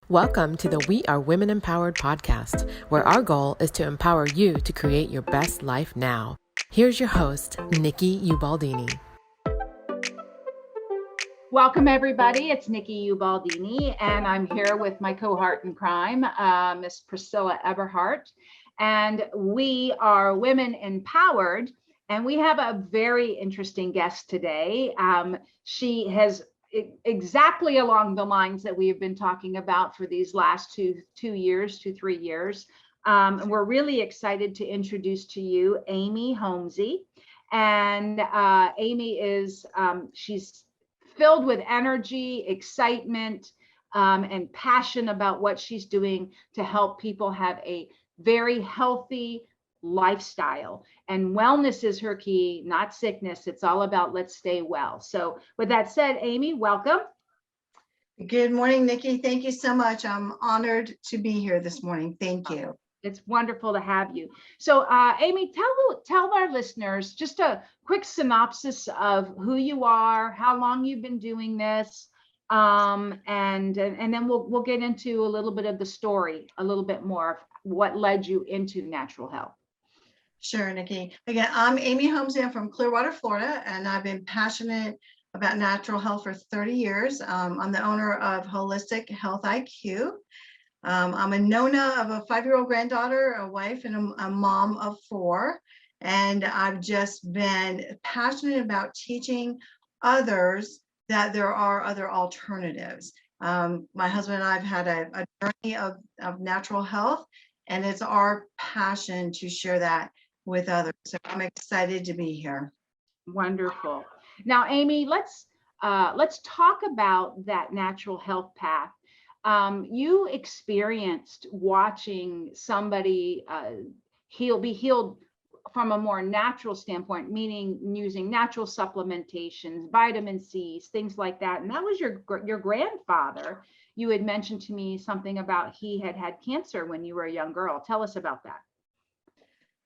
Welcome to the We Are Women Empowered podcast, where our goal is to empower you to create your best life now. Here's your host, Nikki Ubaldini. Welcome, everybody. It's Nikki Ubaldini, and I'm here with my cohort in crime, Miss Priscilla Eberhardt, and we are Women Empowered, and we have a very interesting guest today. She has exactly along the lines that we have been talking about for these last 3 years. And we're really excited to introduce to you Amy Homesy. And Amy is, she's filled with energy, excitement, and passion about what she's doing to help people have a very healthy lifestyle. And wellness is her key, not sickness. It's all about let's stay well. So with that said, Amy, welcome. Good morning, Nikki. Thank you so much. I'm honored to be here this morning. Thank you. It's wonderful to have you. So Amy, tell our listeners just a quick synopsis of who you are, how long you've been doing this, and then we'll get into a little bit of the story, a little bit more of what led you into natural health. Sure, Nikki. Again, I'm Amy Homesy. I'm from Clearwater, Florida, and I've been passionate about natural health for 30 years. I'm the owner of Holistic Health IQ. I'm a nona of a 5-year-old granddaughter, a wife, and a mom of 4. And I've just been passionate about teaching others that there are other alternatives. My husband and I have had a journey of natural health, and it's our passion to share that with others. So I'm excited to be here. Wonderful. Now, Amy, let's talk about that natural health path. You experienced watching somebody be healed from a more natural standpoint, meaning using natural supplementations, vitamin C's, things like that. And that was your grandfather. You had mentioned to me something about he had cancer when you were a young girl. Tell us about that.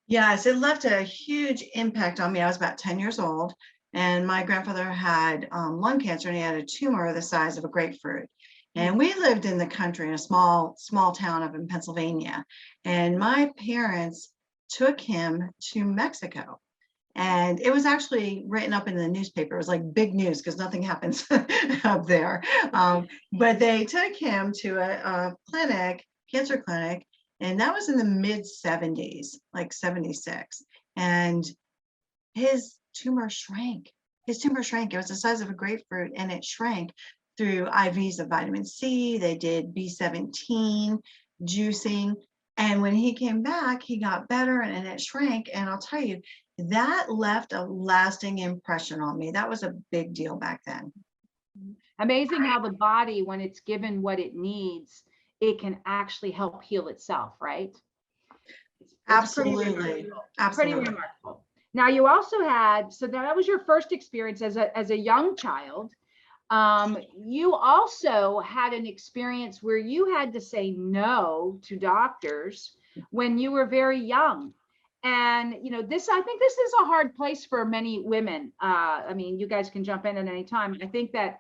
Yes, it left a huge impact on me. I was about 10 years old, and my grandfather had lung cancer, and he had a tumor the size of a grapefruit. And we lived in the country in a small town up in Pennsylvania. And my parents took him to Mexico. And it was actually written up in the newspaper. It was like big news because nothing happens up there. But they took him to a clinic, cancer clinic, and that was in the mid 70s, like 76. And his tumor shrank. It was the size of a grapefruit, and it shrank through IVs of vitamin C. They did B17 juicing. And when he came back, he got better and it shrank. And I'll tell you, that left a lasting impression on me. That was a big deal back then. Amazing how the body, when it's given what it needs, it can actually help heal itself, right? It's Absolutely. Pretty remarkable. Now, you also had, so that was your first experience as a young child. You also had an experience where you had to say no to doctors when you were very young. And, I think this is a hard place for many women. I mean, you guys can jump in at any time. I think that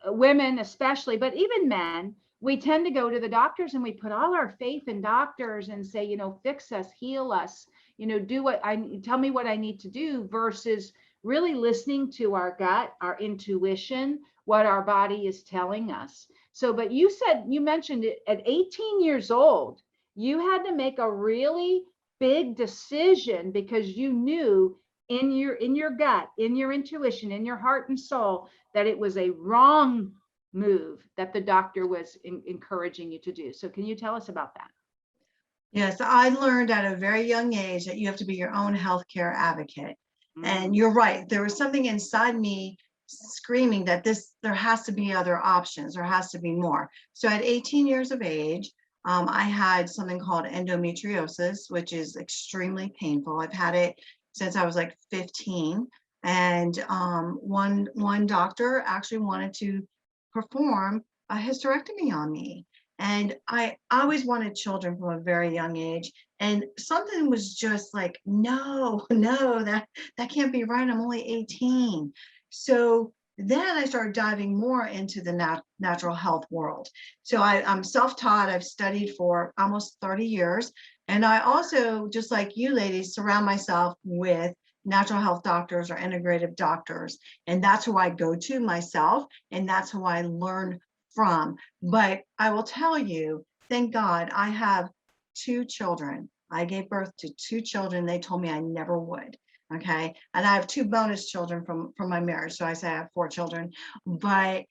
women especially, but even men, we tend to go to the doctors and we put all our faith in doctors and say, fix us, heal us, tell me what I need to do, versus really listening to our gut, our intuition, what our body is telling us. So, but you mentioned it at 18 years old, you had to make a really big decision because you knew in your gut, in your intuition, in your heart and soul, that it was a wrong move that the doctor was encouraging you to do. So can you tell us about that? Yes, I learned at a very young age that you have to be your own healthcare advocate. And you're right. There was something inside me screaming that there has to be other options. There has to be more. So at 18 years of age, I had something called endometriosis, which is extremely painful. I've had it since I was like 15. And one doctor actually wanted to perform a hysterectomy on me. And I always wanted children from a very young age. And something was just like, no, that can't be right. I'm only 18. So then I started diving more into the natural health world. So I'm self-taught. I've studied for almost 30 years. And I also, just like you ladies, surround myself with natural health doctors or integrative doctors. And that's who I go to myself. And that's who I learn from. But I will tell you, thank God, I have 2 children. I gave birth to 2 children. They told me I never would. Okay. And I have 2 bonus children from my marriage. So I say I have 4 children. But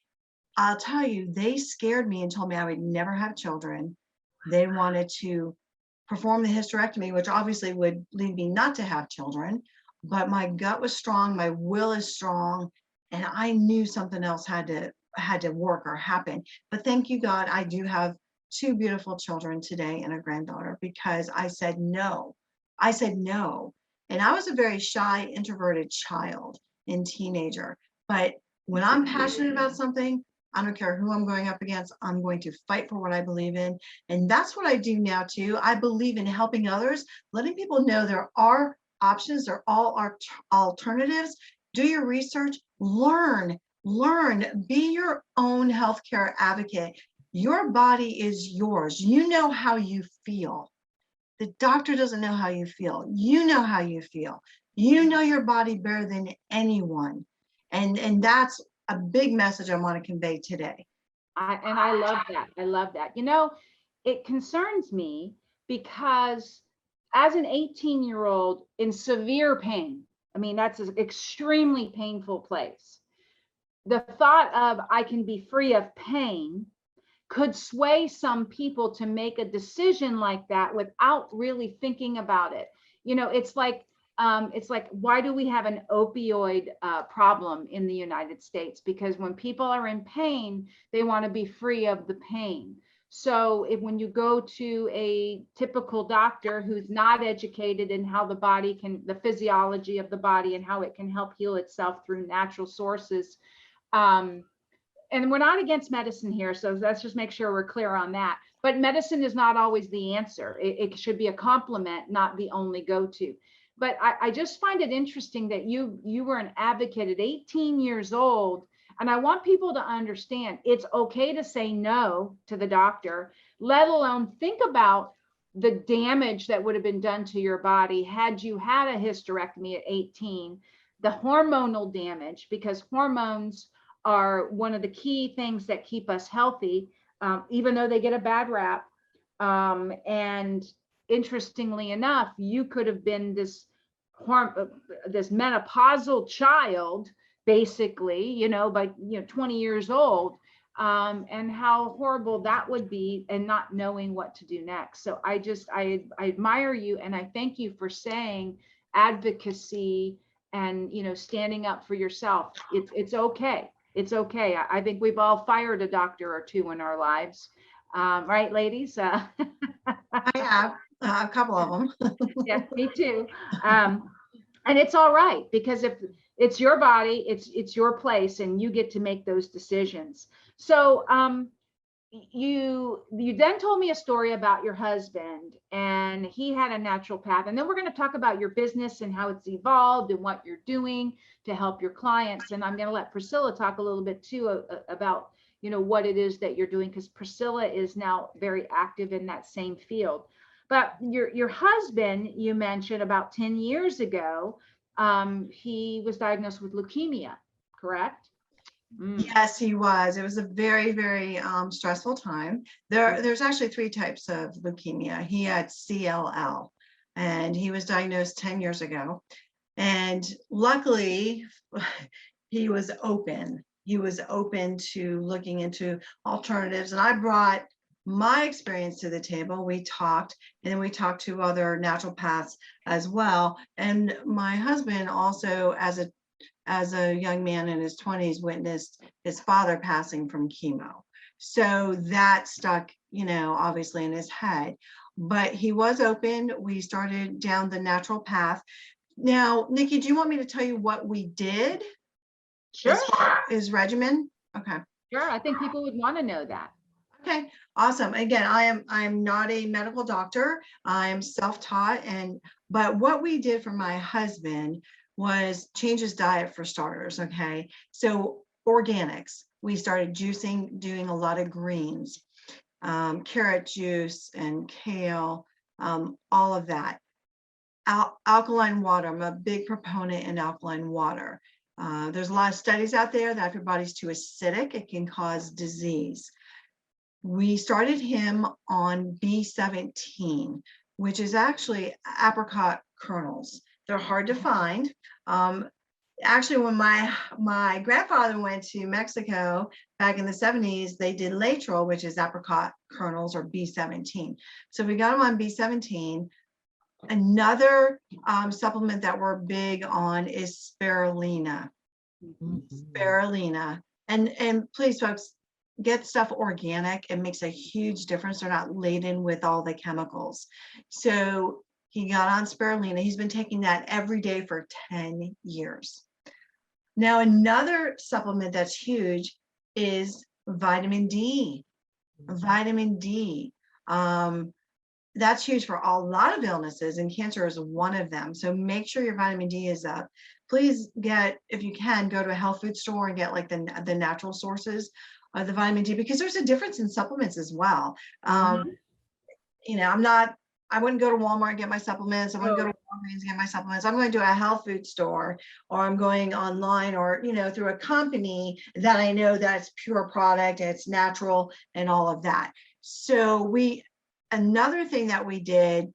I'll tell you, they scared me and told me I would never have children. They wanted to perform the hysterectomy, which obviously would lead me not to have children. But my gut was strong, my will is strong, and I knew something else had to work or happen. But thank you, God, I do have 2 beautiful children today and a granddaughter, because I said no. I said no. And I was a very shy, introverted child and teenager. But when I'm passionate about something, I don't care who I'm going up against, I'm going to fight for what I believe in. And that's what I do now too. I believe in helping others, letting people know there are options, there all are alternatives. Do your research, learn, be your own healthcare advocate. Your body is yours. You know how you feel. The doctor doesn't know how you feel. You know how you feel. You know your body better than anyone. And that's a big message I want to convey today. I love that. I love that. You know, it concerns me because as an 18-year-old in severe pain, I mean, that's an extremely painful place. The thought of I can be free of pain could sway some people to make a decision like that without really thinking about it. You know, it's like, why do we have an opioid problem in the United States? Because when people are in pain, they want to be free of the pain. So when you go to a typical doctor who's not educated in how the body the physiology of the body and how it can help heal itself through natural sources, and we're not against medicine here, so let's just make sure we're clear on that. But medicine is not always the answer. It should be a complement, not the only go-to. But I just find it interesting that you were an advocate at 18 years old. And I want people to understand it's okay to say no to the doctor, let alone think about the damage that would have been done to your body had you had a hysterectomy at 18, the hormonal damage, because hormones are one of the key things that keep us healthy, even though they get a bad rap. And interestingly enough, you could have been this menopausal child, basically, you know, by 20 years old, and how horrible that would be, and not knowing what to do next. So I admire you, and I thank you for saying advocacy and standing up for yourself. It's okay. It's okay. I think we've all fired a doctor or 2 in our lives. Right, ladies? I have a couple of them. Yeah, me too. And it's all right, because if it's your body, it's your place, and you get to make those decisions. So you then told me a story about your husband, and he had a naturopath, and then we're going to talk about your business and how it's evolved and what you're doing to help your clients. And I'm going to let Priscilla talk a little bit too about what it is that you're doing, because Priscilla is now very active in that same field. But your husband, you mentioned about 10 years ago, he was diagnosed with leukemia, correct? Yes, he was. It was a very, very stressful time. There's actually 3 types of leukemia. He had CLL, and he was diagnosed 10 years ago. And luckily, he was open. He was open to looking into alternatives. And I brought my experience to the table. We talked, and then we talked to other naturopaths as well. And my husband also, as a young man in his 20s, witnessed his father passing from chemo. So that stuck, obviously in his head. But he was open. We started down the natural path. Now, Nikki, do you want me to tell you what we did? Sure. His regimen? Okay. Sure. I think people would want to know that. Okay, awesome. Again, I'm not a medical doctor. I'm self-taught, but what we did for my husband was change his diet for starters. Okay, so organics. We started juicing, doing a lot of greens, carrot juice and kale, all of that. Alkaline water. I'm a big proponent in alkaline water. There's a lot of studies out there that if your body's too acidic, it can cause disease. We started him on B17, which is actually apricot kernels. They're hard to find. Actually, when my grandfather went to Mexico back in the 70s, they did laetrile, which is apricot kernels, or B17. So we got him on B17. Another supplement that we're big on is spirulina. Spirulina. And please, folks, get stuff organic. It makes a huge difference. They're not laden with all the chemicals. So he got on spirulina. He's been taking that every day for 10 years. Now, another supplement that's huge is vitamin D. Vitamin D. That's huge for a lot of illnesses, and cancer is one of them. So make sure your vitamin D is up. Please get, if you can, go to a health food store and get like the natural sources of the vitamin D, because there's a difference in supplements as well. You know, I wouldn't go to Walmart and get my supplements. I wouldn't go to Walgreens and get my supplements. I'm going to a health food store, or I'm going online, or, you know, through a company that I know that's pure product, and it's natural and all of that. So another thing that we did,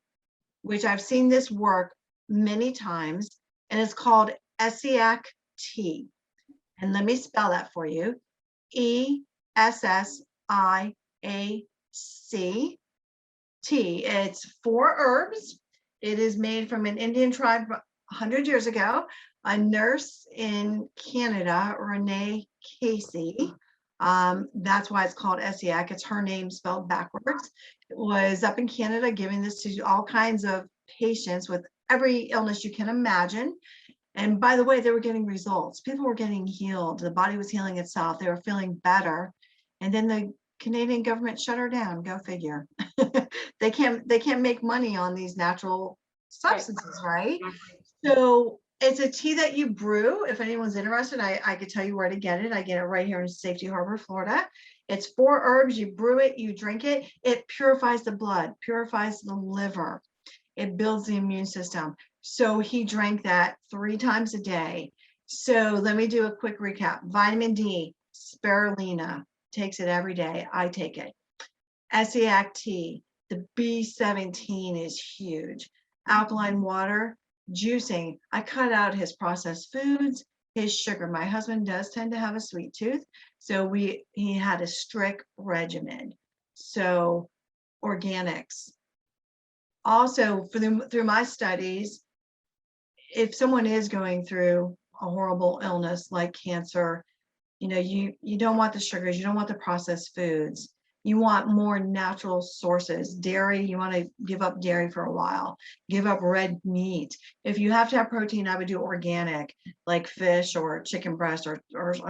which I've seen this work many times, and it's called Essiac tea. And let me spell that for you. ESSIAC tea. It's 4 herbs. It is made from an Indian tribe 100 years ago. A nurse in Canada, Renee Casey, that's why it's called Essiac. It's her name spelled backwards. It was up in Canada giving this to all kinds of patients with every illness you can imagine. And by the way, they were getting results. People were getting healed. The body was healing itself. They were feeling better. And then the Canadian government shut her down. Go figure. They can't make money on these natural substances, right? So it's a tea that you brew. If anyone's interested, I could tell you where to get it. I get it right here in Safety Harbor, Florida. It's 4 herbs. You brew it, you drink it. It purifies the blood, purifies the liver. It builds the immune system. So he drank that 3 times a day. So let me do a quick recap. Vitamin D, spirulina, takes it every day. I take it. Essiac tea, the B17 is huge. Alkaline water, juicing. I cut out his processed foods, his sugar. My husband does tend to have a sweet tooth, so he had a strict regimen. So organics. Also, through my studies, if someone is going through a horrible illness like cancer, you know, you don't want the sugars, you don't want the processed foods. You want more natural sources. Dairy, you want to give up dairy for a while. Give up red meat. If you have to have protein, I would do organic, like fish or chicken breast or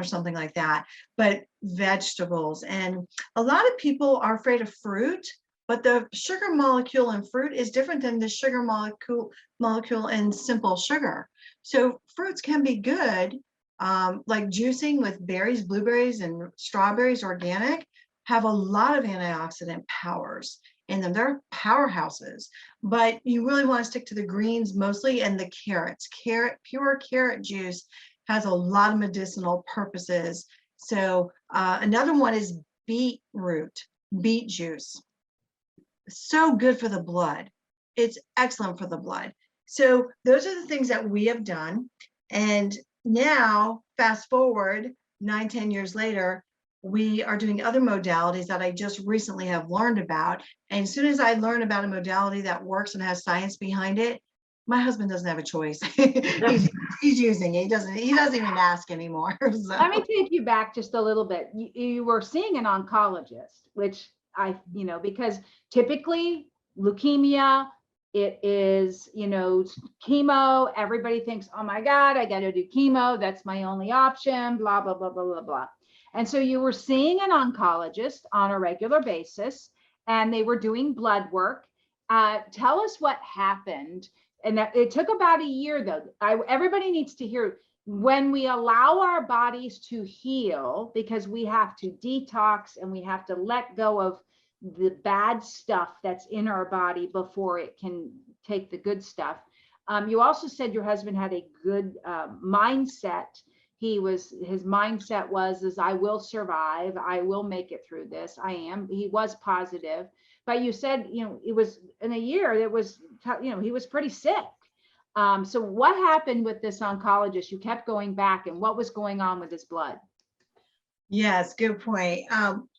something like that. But vegetables. And a lot of people are afraid of fruit, but the sugar molecule in fruit is different than the sugar molecule in simple sugar. So fruits can be good, like juicing with berries, blueberries, and strawberries, organic, have a lot of antioxidant powers in them. They're powerhouses, but you really want to stick to the greens mostly, and the carrots. Pure carrot juice has a lot of medicinal purposes. So another one is beetroot, beet juice. So good for the blood. It's excellent for the blood. So those are the things that we have done. And now, fast forward 9-10 years later, we are doing other modalities that I just recently have learned about. And as soon as I learn about a modality that works and has science behind it, my husband doesn't have a choice. he's using it. He doesn't even ask anymore. So. Let me take you back just a little bit. You were seeing an oncologist, which because typically leukemia, it is, chemo. Everybody thinks, oh my God, I got to do chemo. That's my only option, blah, blah, blah, blah, blah, blah. And so you were seeing an oncologist on a regular basis, and they were doing blood work. Tell us what happened. And it took about a year, though. Everybody needs to hear, when we allow our bodies to heal, because we have to detox and we have to let go of the bad stuff that's in our body before it can take the good stuff. You also said your husband had a good mindset. His mindset was, I will survive. I will make it through this. He was positive, but you said, it was in a year, he was pretty sick. So what happened with this oncologist? You kept going back, and what was going on with his blood? Yes, good point.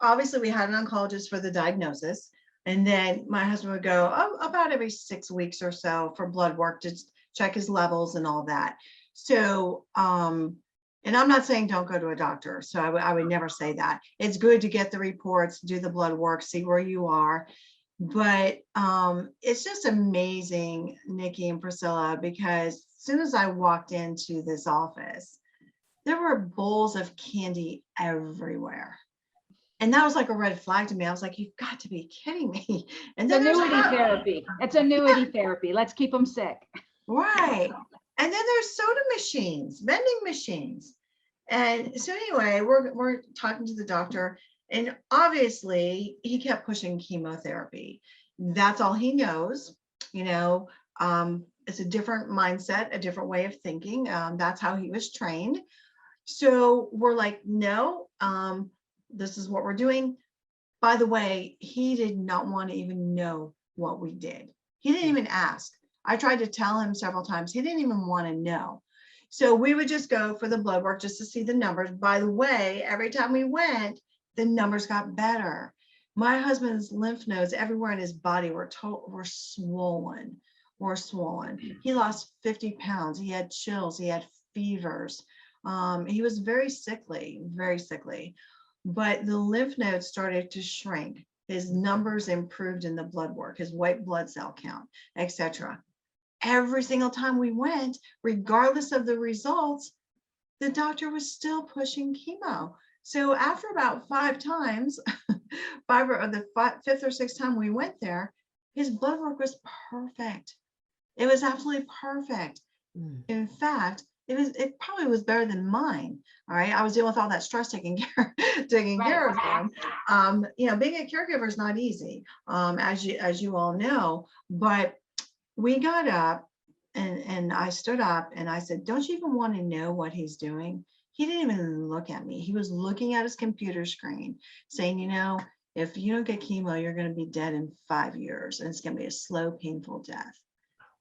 Obviously, we had an oncologist for the diagnosis, and then my husband would go about every 6 weeks or so for blood work to check his levels and all that. So, and I'm not saying don't go to a doctor. So I would never say that. It's good to get the reports, do the blood work, see where you are. But it's just amazing, Nikki and Priscilla, because as soon as I walked into this office, there were bowls of candy everywhere. And that was like a red flag to me. I was like, you've got to be kidding me. And then annuity therapy. It's annuity therapy. Let's keep them sick. Right. And then there's soda machines, vending machines. And so anyway, we're talking to the doctor, and obviously he kept pushing chemotherapy. That's all he knows. It's a different mindset, a different way of thinking. That's how he was trained. So we're like, no, this is what we're doing. By the way, he did not want to even know what we did. He didn't even ask. I tried to tell him several times. He didn't even want to know. So we would just go for the blood work just to see the numbers. By the way, every time we went, the numbers got better. My husband's lymph nodes everywhere in his body were swollen. He lost 50 pounds. He had chills. He had fevers. He was very sickly. But the lymph nodes started to shrink. His numbers improved in the blood work, his white blood cell count, etc. Every single time we went, regardless of the results, the doctor was still pushing chemo. So after about 5 times, the fifth or sixth time we went there, his blood work was perfect. It was absolutely perfect. In fact, it probably was better than mine. All right. I was dealing with all that stress taking care of him. Being a caregiver is not easy, as you all know. But we got up and I stood up and I said, don't you even want to know what he's doing? He didn't even look at me. He was looking at his computer screen saying, if you don't get chemo, you're going to be dead in 5 years, and it's going to be a slow, painful death.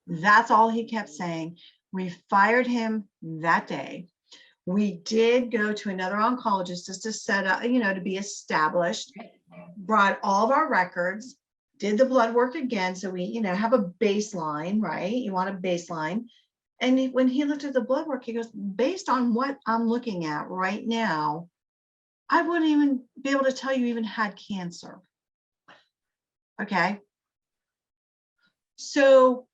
That's all he kept saying. We fired him that day. We did go to another oncologist just to set up, to be established, brought all of our records, did the blood work again. So we, have a baseline, right? You want a baseline. And when he looked at the blood work, he goes, based on what I'm looking at right now, I wouldn't even be able to tell you even had cancer. Okay. So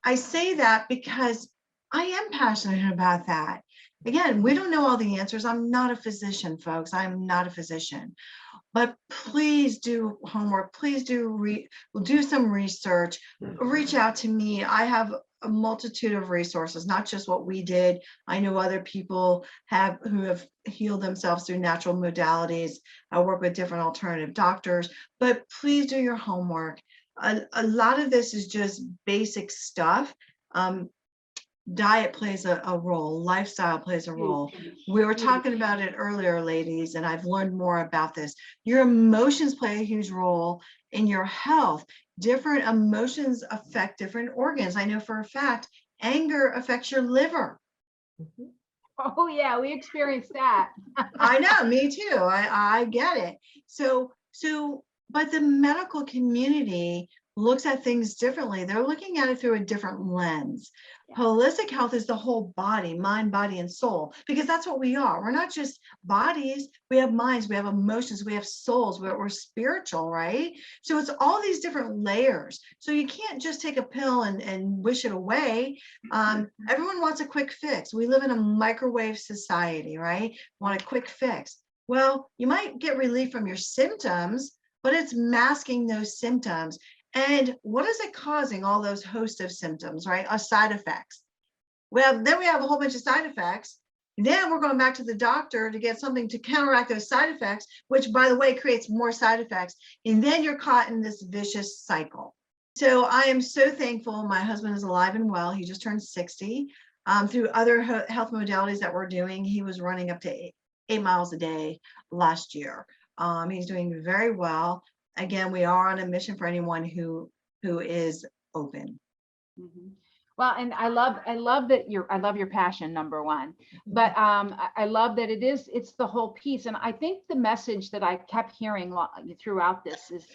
I say that because I am passionate about that. Again, we don't know all the answers. I'm not a physician, folks. I'm not a physician. But please do homework. Please do some research. Reach out to me. I have a multitude of resources, not just what we did. I know other people who have healed themselves through natural modalities. I work with different alternative doctors, but please do your homework. A lot of this is just basic stuff. Diet plays a role, lifestyle plays a role. We were talking about it earlier, ladies, and I've learned more about this. Your emotions play a huge role in your health. Different emotions affect different organs. I know for a fact, anger affects your liver. Oh yeah, we experienced that. I know, me too. I get it. So, but the medical community looks at things differently. They're looking at it through a different lens. Yeah. Holistic health is the whole body, mind, body, and soul, because that's what we are. We're not just bodies. We have minds, we have emotions, we have souls, we're spiritual, right? So it's all these different layers. So you can't just take a pill and wish it away. Everyone wants a quick fix. We live in a microwave society, right? Want a quick fix. Well, you might get relief from your symptoms, but it's masking those symptoms. And what is it causing, all those host of symptoms, right? Side effects. Well, then we have a whole bunch of side effects. Then we're going back to the doctor to get something to counteract those side effects, which, by the way, creates more side effects. And then you're caught in this vicious cycle. So I am so thankful my husband is alive and well. He just turned 60. Through other health modalities that we're doing, he was running up to 8 miles a day last year. He's doing very well. Again, we are on a mission for anyone who is open. Mm-hmm. Well, and I love that I love your passion, number one, but I love that it's the whole piece. And I think the message that I kept hearing throughout this is,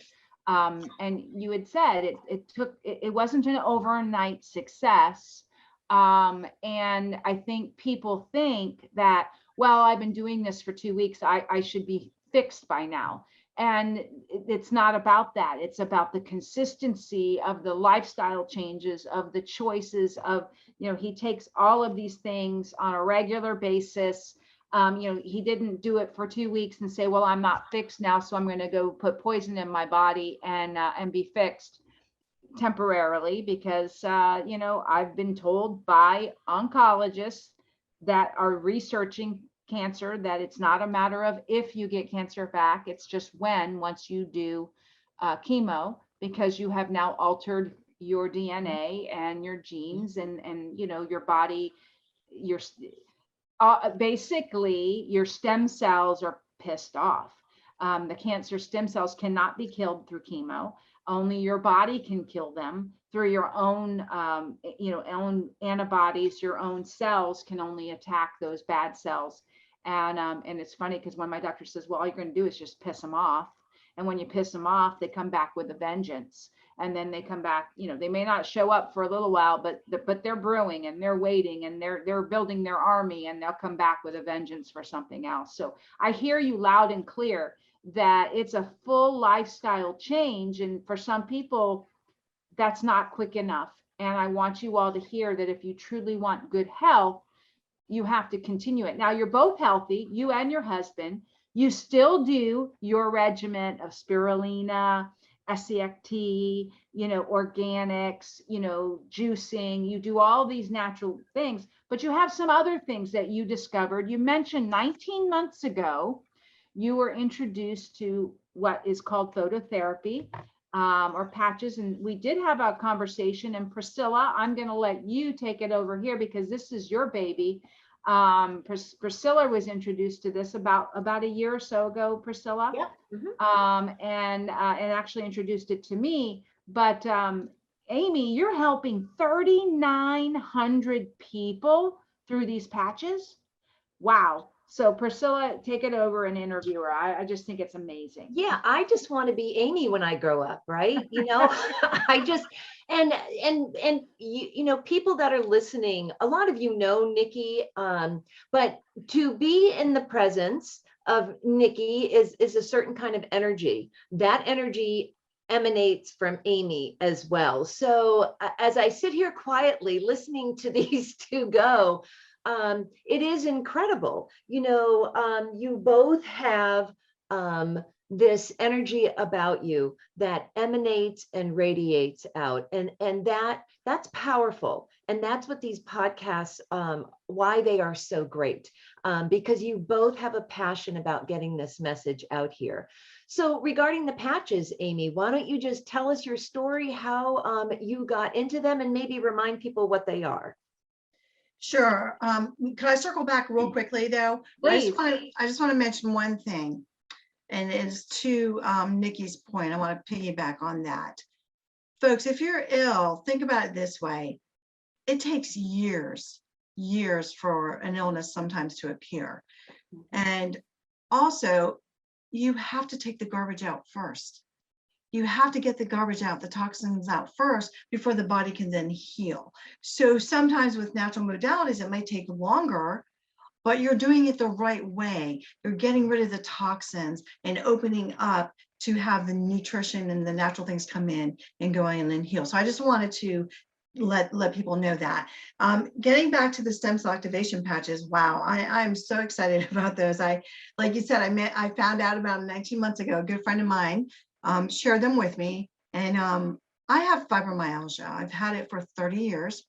and you had said it wasn't an overnight success. And I think people think that, well, I've been doing this for 2 weeks, I should be fixed by now. And it's not about that. It's about the consistency of the lifestyle changes, of the choices of, he takes all of these things on a regular basis. He didn't do it for 2 weeks and say, well, I'm not fixed now, so I'm going to go put poison in my body and be fixed temporarily, because, I've been told by oncologists that are researching cancer that it's not a matter of if you get cancer back, it's just once you do chemo, because you have now altered your DNA and your genes, and your body, basically your stem cells are pissed off. The cancer stem cells cannot be killed through chemo. Only your body can kill them through your own, own antibodies. Your own cells can only attack those bad cells. And it's funny because when my doctor says, well, all you're going to do is just piss them off. And when you piss them off, they come back with a vengeance. And then they come back, they may not show up for a little while, but they're brewing and they're waiting and they're building their army, and they'll come back with a vengeance for something else. So I hear you loud and clear that it's a full lifestyle change. And for some people, that's not quick enough. And I want you all to hear that if you truly want good health, you have to continue it. Now, you're both healthy, you and your husband. You still do your regimen of spirulina, SCFT, organics, juicing. You do all these natural things, but you have some other things that you discovered. You mentioned 19 months ago, you were introduced to what is called phototherapy, or patches. And we did have a conversation, and Priscilla, I'm going to let you take it over here because this is your baby. Priscilla was introduced to this about a year or so ago, Priscilla. Yeah. Mm-hmm. And actually introduced it to me. But Amy, you're helping 3,900 people through these patches. Wow. So Priscilla, take it over and interview her. I just think it's amazing. Yeah, I just want to be Amy when I grow up, right? I just, and people that are listening, a lot of know Nikki, but to be in the presence of Nikki is a certain kind of energy. That energy emanates from Amy as well. So as I sit here quietly listening to these two go, it is incredible. You both have this energy about you that emanates and radiates out, and that's powerful. And that's what these podcasts, why they are so great, because you both have a passion about getting this message out here. So regarding the patches, Amy, why don't you just tell us your story, how you got into them, and maybe remind people what they are. Sure. Could I circle back real quickly though? Please. I just want to mention one thing, and it's to Nikki's point. I want to piggyback on that. Folks, if you're ill, think about it this way. It takes years for an illness sometimes to appear. And also, you have to take the garbage out first. You have to get the garbage out, the toxins out first before the body can then heal. So sometimes with natural modalities, it might take longer, but you're doing it the right way. You're getting rid of the toxins and opening up to have the nutrition and the natural things come in and go in and heal. So I just wanted to let people know that. Getting back to the stem cell activation patches, wow, I'm so excited about those. Like you said, I found out about them 19 months ago. A good friend of mine shared them with me, and I have fibromyalgia. I've had it for 30 years,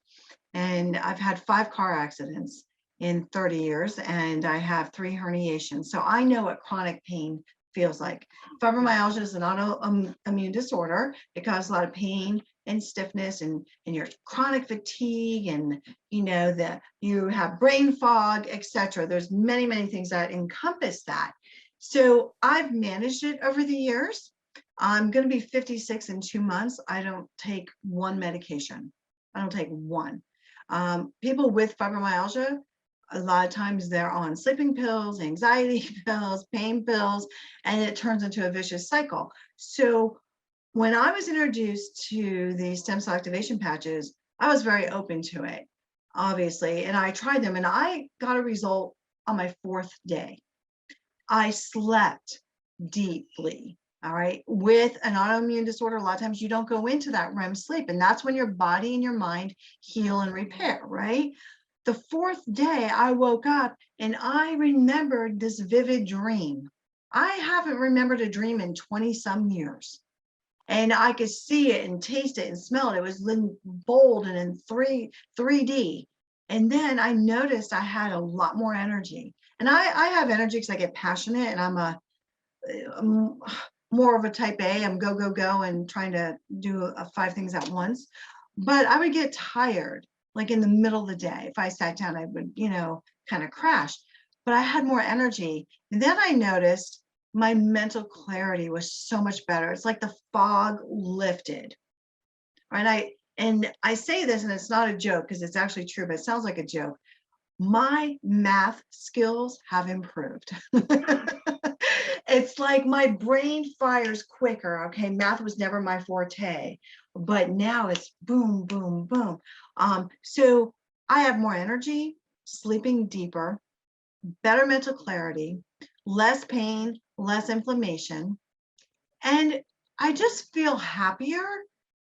And I've had 5 car accidents in 30 years, and I have 3 herniations. So I know what chronic pain feels like. Fibromyalgia is an autoimmune disorder. It causes a lot of pain and stiffness and your chronic fatigue, and that you have brain fog, etc. There's many, many things that encompass that. So I've managed it over the years. I'm going to be 56 in 2 months. I don't take one medication. I don't take one. People with fibromyalgia, a lot of times they're on sleeping pills, anxiety pills, pain pills, and it turns into a vicious cycle. So when I was introduced to the stem cell activation patches, I was very open to it, obviously, and I tried them, and I got a result on my 4th day. I slept deeply. All right. With an autoimmune disorder, a lot of times you don't go into that REM sleep, and that's when your body and your mind heal and repair, right? The 4th day, I woke up and I remembered this vivid dream. I haven't remembered a dream in 20 some years. And I could see it and taste it and smell it. It was bold and in 3D. And then I noticed I had a lot more energy. And I have energy because I get passionate, and I'm more of a type A. I'm go, go, go, and trying to do 5 things at once. But I would get tired, like in the middle of the day. If I sat down, I would, kind of crash. But I had more energy. And then I noticed my mental clarity was so much better. It's like the fog lifted. Right? I say this, and it's not a joke because it's actually true, but it sounds like a joke. My math skills have improved. It's like my brain fires quicker. Okay, math was never my forte, but now it's boom, boom, boom. So I have more energy, sleeping deeper, better mental clarity, less pain, less inflammation, and I just feel happier.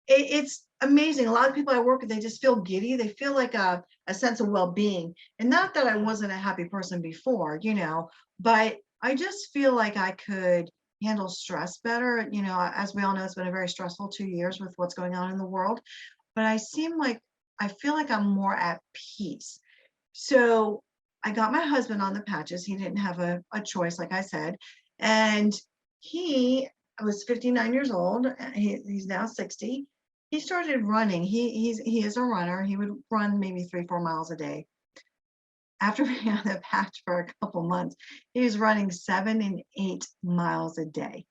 It's amazing. A lot of people I work with, they just feel giddy. They feel like a sense of well-being. And not that I wasn't a happy person before, but I just feel like I could handle stress better. As we all know, it's been a very stressful 2 years with what's going on in the world. But I feel like I'm more at peace. So I got my husband on the patches. He didn't have a choice, like I said. And he was 59 years old. He's now 60. He started running. He is a runner. He would run maybe 3-4 miles a day. After being on the patch for a couple months, he was running 7 and 8 miles a day,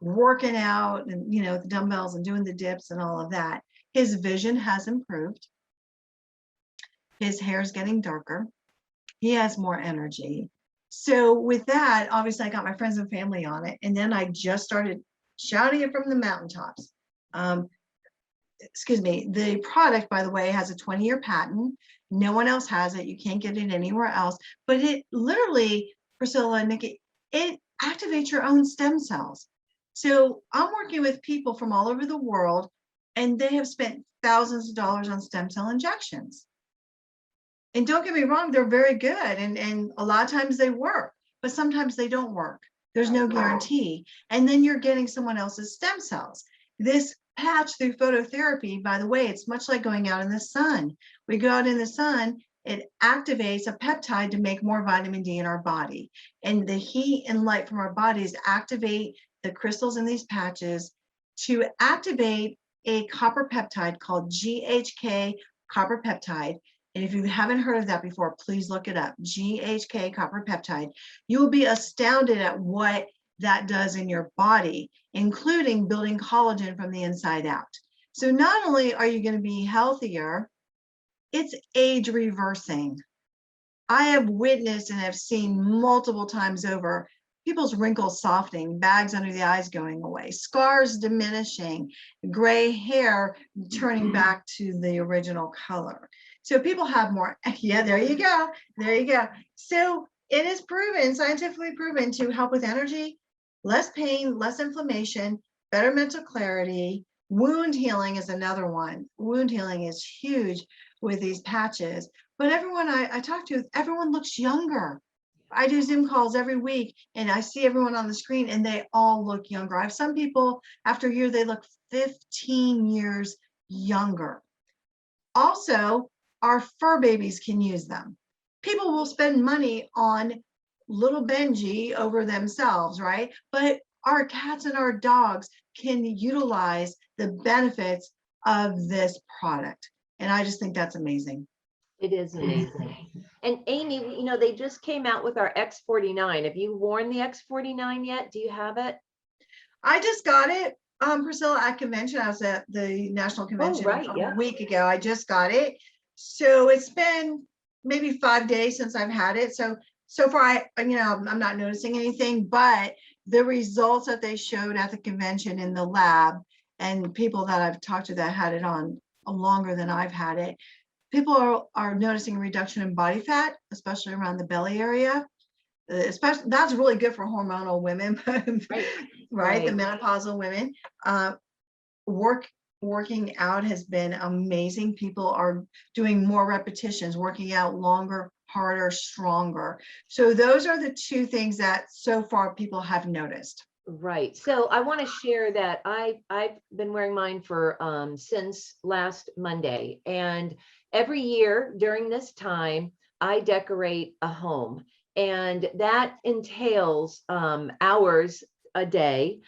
working out and, the dumbbells and doing the dips and all of that. His vision has improved. His hair's getting darker. He has more energy. So with that, obviously I got my friends and family on it. And then I just started shouting it from the mountaintops. The product, by the way, has a 20-year patent. No one else has it. You can't get it anywhere else. But it literally, Priscilla and Nikki, it activates your own stem cells. So I'm working with people from all over the world, and they have spent thousands of dollars on stem cell injections. And don't get me wrong, they're very good. And a lot of times they work, but sometimes they don't work. There's no guarantee. And then you're getting someone else's stem cells. This patch through phototherapy, by the way, it's much like going out in the sun. We go out in the sun, it activates a peptide to make more vitamin D in our body. And the heat and light from our bodies activate the crystals in these patches to activate a copper peptide called GHK copper peptide. And if you haven't heard of that before, please look it up, GHK copper peptide. You will be astounded at what that does in your body, including building collagen from the inside out. So not only are you going to be healthier, it's age reversing. I have witnessed and have seen multiple times over people's wrinkles softening, bags under the eyes going away, scars diminishing, gray hair turning back to the original color. So people have more, there you go. So it is proven, scientifically proven, to help with energy, less pain, less inflammation, better mental clarity. Wound healing is another one. Wound healing is huge with these patches. But everyone I talk to, everyone looks younger. I do Zoom calls every week, and I see everyone on the screen, and they all look younger. I have some people, after a year, they look 15 years younger. Also, our fur babies can use them. People will spend money on little Benji over themselves, right? But our cats and our dogs can utilize the benefits of this product. And I just think that's amazing. It is amazing. And Amy, you know, they just came out with our X49. Have you worn the X49 yet? Do you have it? I just got it, Priscilla, at convention. I was at the national convention a week ago. I just got it. So it's been maybe 5 days since I've had it. So far, I'm not noticing anything, but the results that they showed at the convention in the lab, and people that I've talked to that had it on longer than I've had it, people are noticing a reduction in body fat, especially around the belly area. Especially, that's really good for hormonal women, right? The menopausal women. Working out has been amazing. People are doing more repetitions, working out longer, harder, stronger. So those are the two things that so far people have noticed. Right. So I want to share that I've been wearing mine for since last Monday, and every year during this time I decorate a home, and that entails hours a day,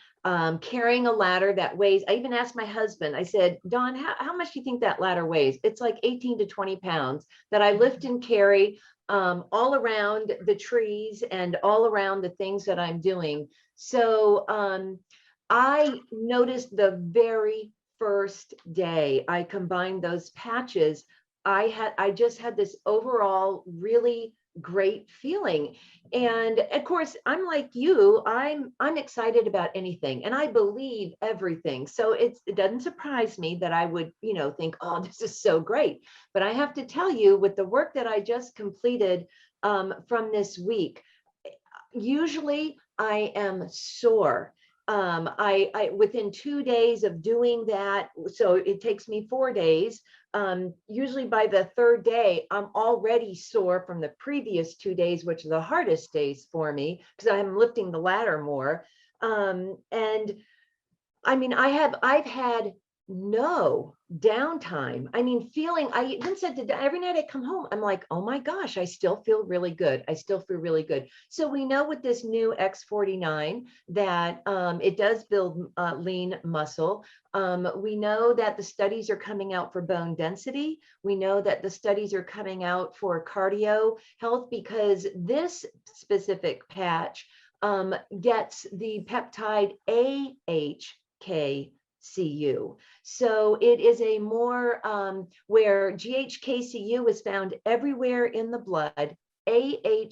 carrying a ladder that weighs. I even asked my husband, I said, Don, how much do you think that ladder weighs? It's like 18 to 20 pounds that I lift and carry all around the trees and all around the things that I'm doing. So I noticed the very first day I combined those patches, I just had this overall really great feeling. And of course, I'm like you, I'm excited about anything, and I believe everything. So it doesn't surprise me that I would, think, oh, this is so great. But I have to tell you, with the work that I just completed from this week, usually I am sore. I within 2 days of doing that, so it takes me 4 days. Usually by the third day, I'm already sore from the previous 2 days, which are the hardest days for me because I'm lifting the ladder more. And I mean, I've had no downtime. I mean, I even said to every night I come home, I'm like, oh my gosh, I still feel really good. I still feel really good. So we know with this new X49 that it does build lean muscle. We know that the studies are coming out for bone density. We know that the studies are coming out for cardio health, because this specific patch gets the peptide AHKCU. So it is a more where GHKCU is found everywhere in the blood. AHKCU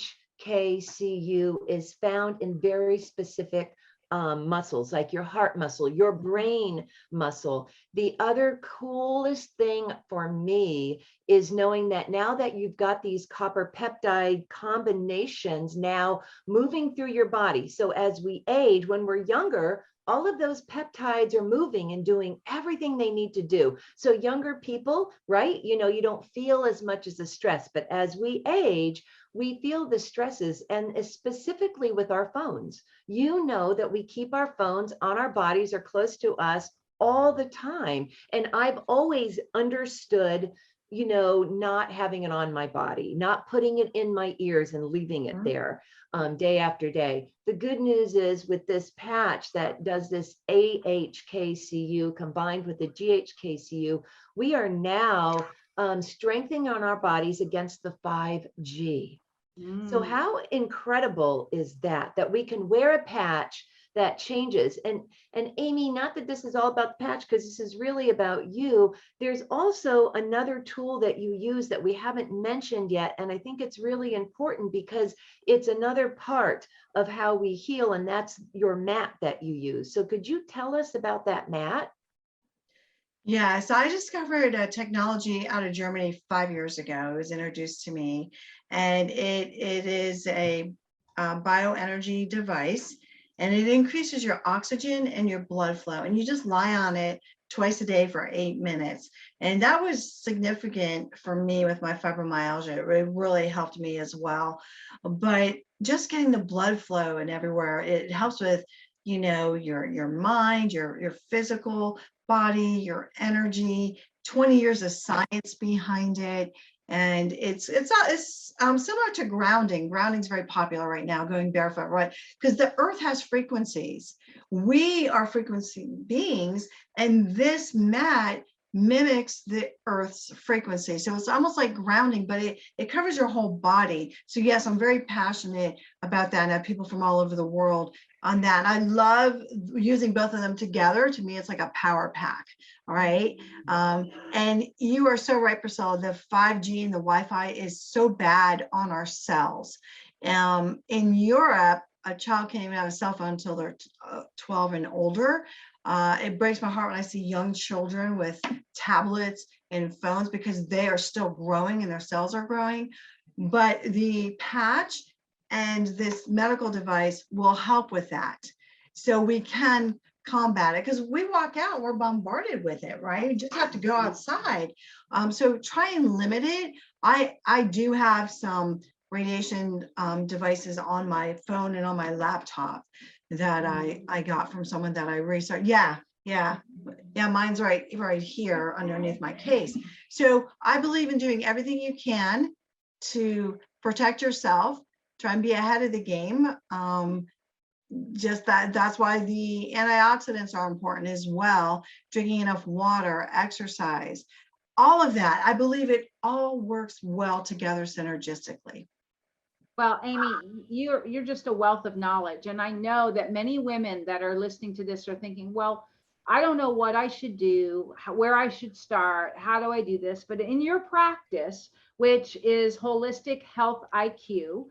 is found in very specific muscles, like your heart muscle, your brain muscle. The other coolest thing for me is knowing that now that you've got these copper peptide combinations now moving through your body. So as we age, when we're younger, all of those peptides are moving and doing everything they need to do. So younger people, right? You don't feel as much as the stress, but as we age, we feel the stresses, and specifically with our phones. That we keep our phones on our bodies or close to us all the time. And I've always understood, not having it on my body, not putting it in my ears and leaving it there day after day. The good news is with this patch that does this AHKCU combined with the GHKCU, we are now strengthening on our bodies against the 5G. So how incredible is that we can wear a patch that changes? And Amy, not that this is all about the patch, because this is really about you. There's also another tool that you use that we haven't mentioned yet. And I think it's really important because it's another part of how we heal, and that's your mat that you use. So could you tell us about that mat? Yes, I discovered a technology out of Germany 5 years ago. It was introduced to me, and it is a bioenergy device, and it increases your oxygen and your blood flow. And you just lie on it twice a day for 8 minutes. And that was significant for me with my fibromyalgia. It really helped me as well. But just getting the blood flow and everywhere, it helps with, your mind, your physical body, your energy, 20 years of science behind it. And it's similar to grounding. Grounding's very popular right now, going barefoot, right? Because the earth has frequencies. We are frequency beings, and this mat mimics the earth's frequency. So it's almost like grounding, but it covers your whole body. So yes, I'm very passionate about that. And I have people from all over the world on that. I love using both of them together. To me, it's like a power pack. All right. And you are so right, Priscilla. The 5G and the Wi-Fi is so bad on our cells. In Europe, a child can't even have a cell phone until they're 12 and older. It breaks my heart when I see young children with tablets and phones because they are still growing and their cells are growing. But the patch and this medical device will help with that. So we can combat it, because we walk out, we're bombarded with it, right? You just have to go outside. So try and limit it. I do have some radiation devices on my phone and on my laptop that I got from someone that I researched. Yeah, mine's right here underneath my case. So I believe in doing everything you can to protect yourself, try and be ahead of the game. Just that's why the antioxidants are important as well. Drinking enough water, exercise, all of that. I believe it all works well together synergistically. Well, Amy, you're just a wealth of knowledge. And I know that many women that are listening to this are thinking, well, I don't know what I should do, where I should start, how do I do this? But in your practice, which is Holistic Health IQ,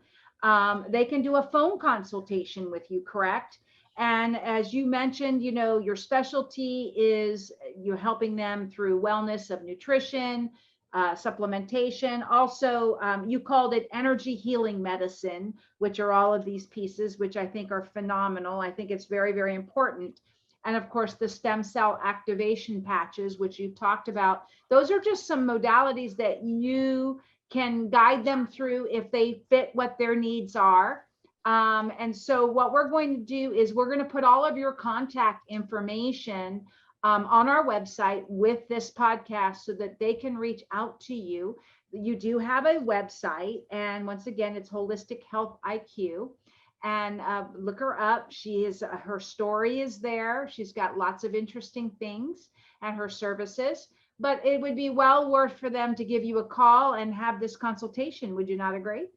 they can do a phone consultation with you, correct? And as you mentioned, your specialty is you're helping them through wellness of nutrition, supplementation. Also, you called it energy healing medicine, which are all of these pieces, which I think are phenomenal. I think it's very, very important. And of course, the stem cell activation patches, which you've talked about, those are just some modalities that you can guide them through if they fit what their needs are. And so what we're going to do is we're going to put all of your contact information on our website with this podcast so that they can reach out to you. You do have a website, and once again, it's Holistic Health IQ. And look her up. Her story is there. She's got lots of interesting things and her services. But it would be well worth for them to give you a call and have this consultation. Would you not agree?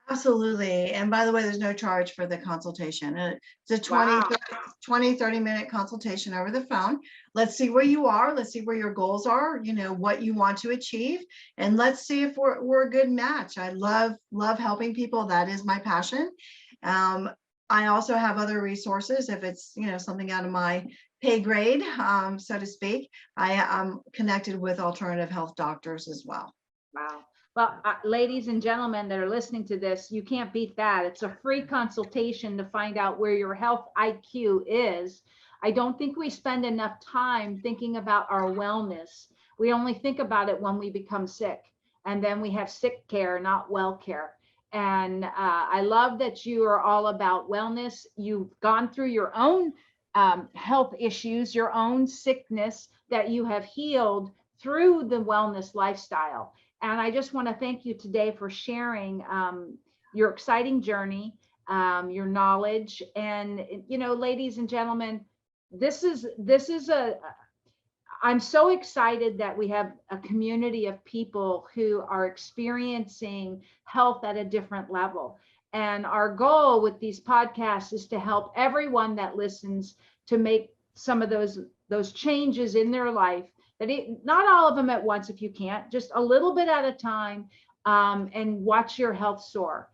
Absolutely. And by the way, there's no charge for the consultation. It's a 30-minute consultation over the phone. Let's see where you are. Let's see where your goals are, what you want to achieve. And let's see if we're a good match. I love helping people. That is my passion. I also have other resources if it's, something out of my pay grade, so to speak. I am connected with alternative health doctors as well. Wow. Well, ladies and gentlemen that are listening to this, you can't beat that. It's a free consultation to find out where your health IQ is. I don't think we spend enough time thinking about our wellness. We only think about it when we become sick, and then we have sick care, not well care. And I love that you are all about wellness. You've gone through your own health issues, your own sickness that you have healed through the wellness lifestyle. And I just want to thank you today for sharing your exciting journey, your knowledge. And, ladies and gentlemen, I'm so excited that we have a community of people who are experiencing health at a different level. And our goal with these podcasts is to help everyone that listens to make some of those changes in their life. Not all of them at once if you can't, just a little bit at a time, and watch your health soar.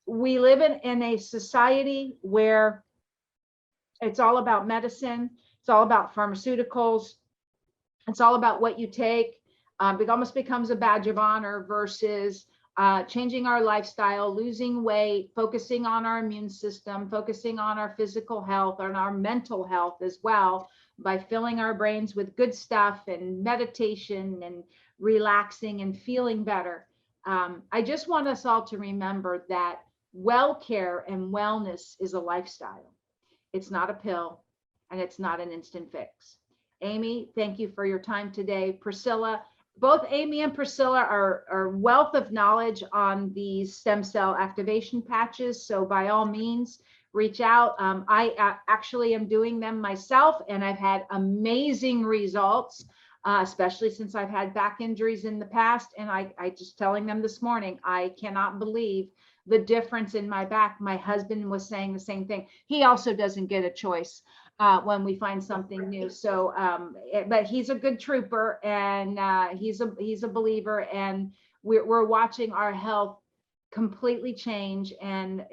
We live in a society where it's all about medicine. It's all about pharmaceuticals. It's all about what you take. It almost becomes a badge of honor versus changing our lifestyle, losing weight, focusing on our immune system, focusing on our physical health and our mental health as well, by filling our brains with good stuff and meditation and relaxing and feeling better. I just want us all to remember that well care and wellness is a lifestyle. It's not a pill, and it's not an instant fix. Amy, thank you for your time today. Priscilla, both Amy and Priscilla are wealth of knowledge on these stem cell activation patches. So by all means, reach out. I actually am doing them myself, and I've had amazing results, especially since I've had back injuries in the past. And I just telling them this morning, I cannot believe the difference in my back. My husband was saying the same thing. He also doesn't get a choice when we find something new. So, but he's a good trooper, and he's a believer, and we're watching our health completely change. And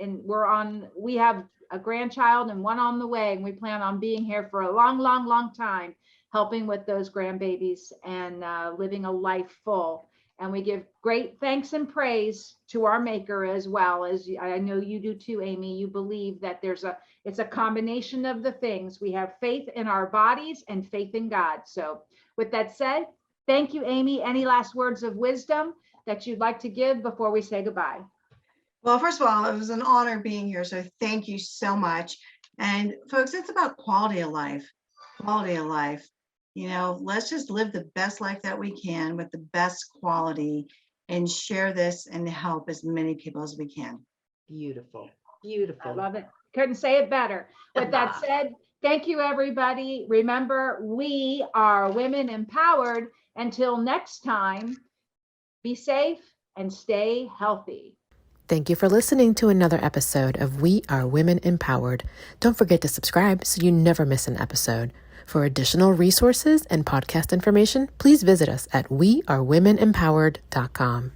we have a grandchild and one on the way, and we plan on being here for a long time, helping with those grandbabies and living a life full. And we give great thanks and praise to our maker, as well as I know you do too, Amy. You believe that it's a combination of the things. We have faith in our bodies and faith in God. So with that said, thank you, Amy. Any last words of wisdom that you'd like to give before we say goodbye? Well, first of all, it was an honor being here. So thank you so much. And folks, it's about quality of life. Quality of life. Let's just live the best life that we can with the best quality, and share this and help as many people as we can. Beautiful. I love it. Couldn't say it better. With that said, thank you, everybody. Remember, we are women empowered. Until next time, be safe and stay healthy. Thank you for listening to another episode of We Are Women Empowered. Don't forget to subscribe so you never miss an episode. For additional resources and podcast information, please visit us at wearewomenempowered.com.